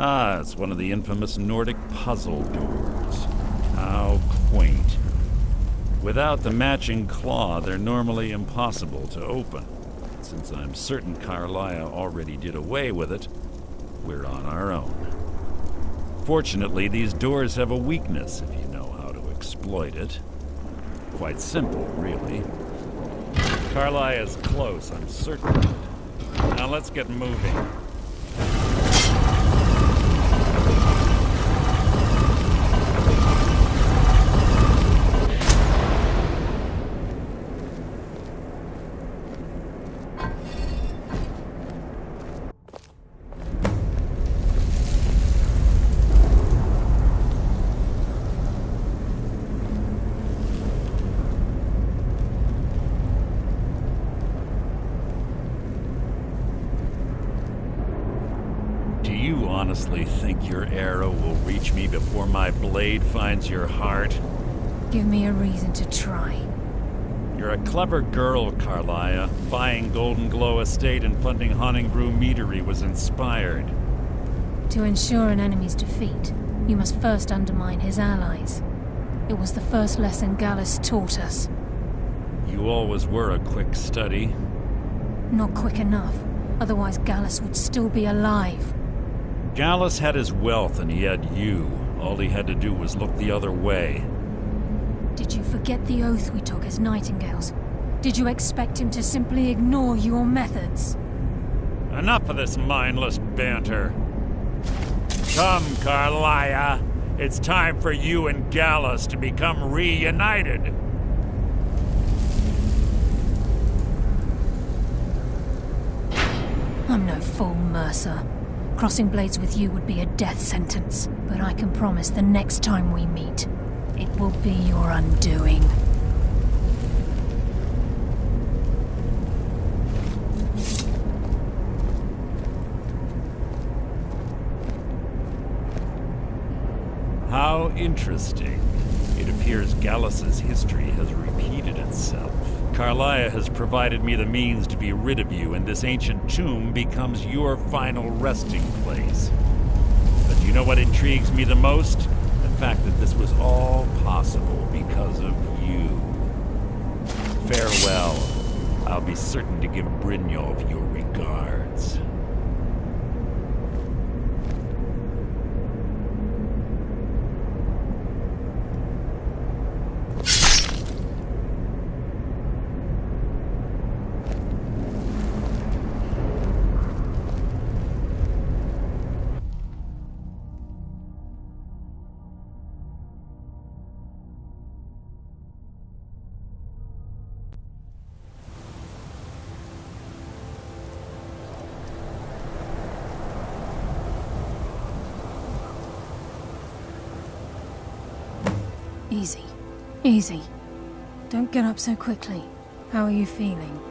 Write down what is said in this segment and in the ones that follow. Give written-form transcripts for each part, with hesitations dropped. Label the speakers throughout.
Speaker 1: Ah, it's one of the infamous Nordic puzzle doors. How quaint. Without the matching claw, they're normally impossible to open. Since I'm certain Carlia already did away with it, we're on our own. Fortunately, these doors have a weakness if you know how to exploit it. Quite simple, really. Carlia is close, I'm certain of it. Now let's get moving. Honestly think your arrow will reach me before my blade finds your heart?
Speaker 2: Give me a reason to try.
Speaker 1: You're a clever girl, Carlia. Buying Golden Glow Estate and funding Honningbrew Meadery was inspired.
Speaker 2: To ensure an enemy's defeat, you must first undermine his allies. It was the first lesson Gallus taught us.
Speaker 1: You always were a quick study.
Speaker 2: Not quick enough, otherwise Gallus would still be alive.
Speaker 1: Gallus had his wealth and he had you. All he had to do was look the other way.
Speaker 2: Did you forget the oath we took as Nightingales? Did you expect him to simply ignore your methods?
Speaker 1: Enough of this mindless banter. Come, Carlia. It's time for you and Gallus to become reunited.
Speaker 2: I'm no fool, Mercer. Crossing blades with you would be a death sentence, but I can promise the next time we meet, it will be your undoing.
Speaker 1: How interesting. It appears Gallus's history has repeated itself. Carlia has provided me the means to be rid of you, and this ancient tomb becomes your final resting place. But you know what intrigues me the most? The fact that this was all possible because of you. Farewell. I'll be certain to give Brynjolf your regards.
Speaker 2: Easy. Easy. Don't get up so quickly. How are you feeling?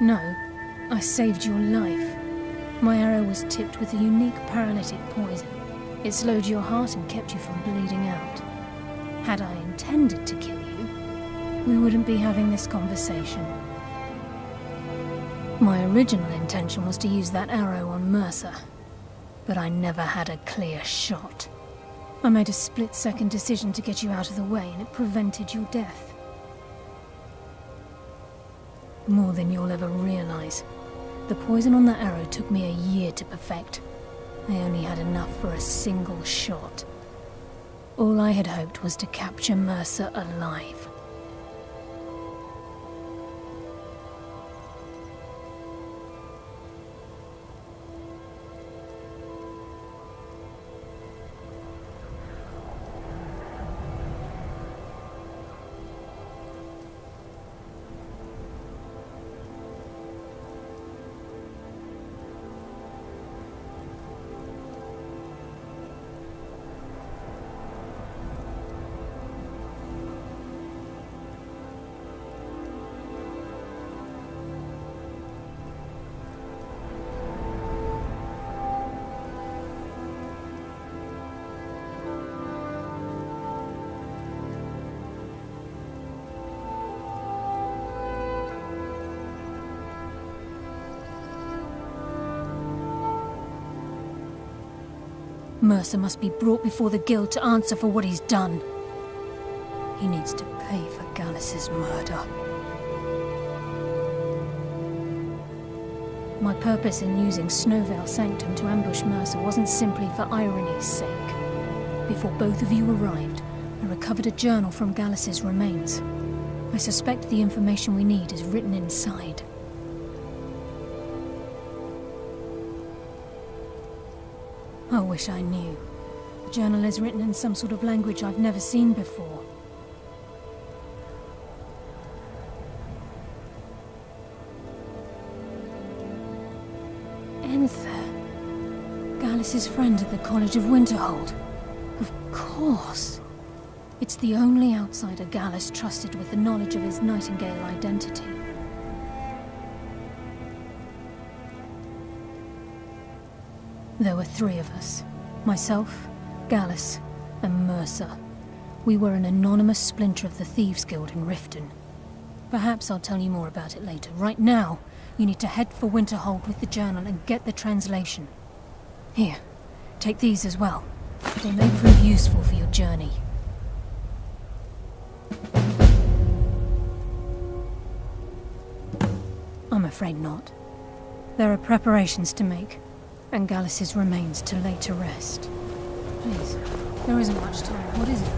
Speaker 2: No, I saved your life. My arrow was tipped with a unique paralytic poison. It slowed your heart and kept you from bleeding out. Had I intended to kill you, we wouldn't be having this conversation. My original intention was to use that arrow on Mercer, but I never had a clear shot. I made a split-second decision to get you out of the way, and it prevented your death. More than you'll ever realize. The poison on that arrow took me a year to perfect. I only had enough for a single shot. All I had hoped was to capture Mercer alive. Mercer must be brought before the Guild to answer for what he's done. He needs to pay for Gallus's murder. My purpose in using Snowvale Sanctum to ambush Mercer wasn't simply for irony's sake. Before both of you arrived, I recovered a journal from Gallus's remains. I suspect the information we need is written inside. I wish I knew. The journal is written in some sort of language I've never seen before. Enther. Gallus's friend at the College of Winterhold. Of course. It's the only outsider Gallus trusted with the knowledge of his Nightingale identity. There were 3 of us. Myself, Gallus, and Mercer. We were an anonymous splinter of the Thieves Guild in Riften. Perhaps I'll tell you more about it later. Right now, you need to head for Winterhold with the journal and get the translation. Here, take these as well. They may prove useful for your journey. I'm afraid not. There are preparations to make, and Gallus's remains to lay to rest. Please, there isn't much time. What is it?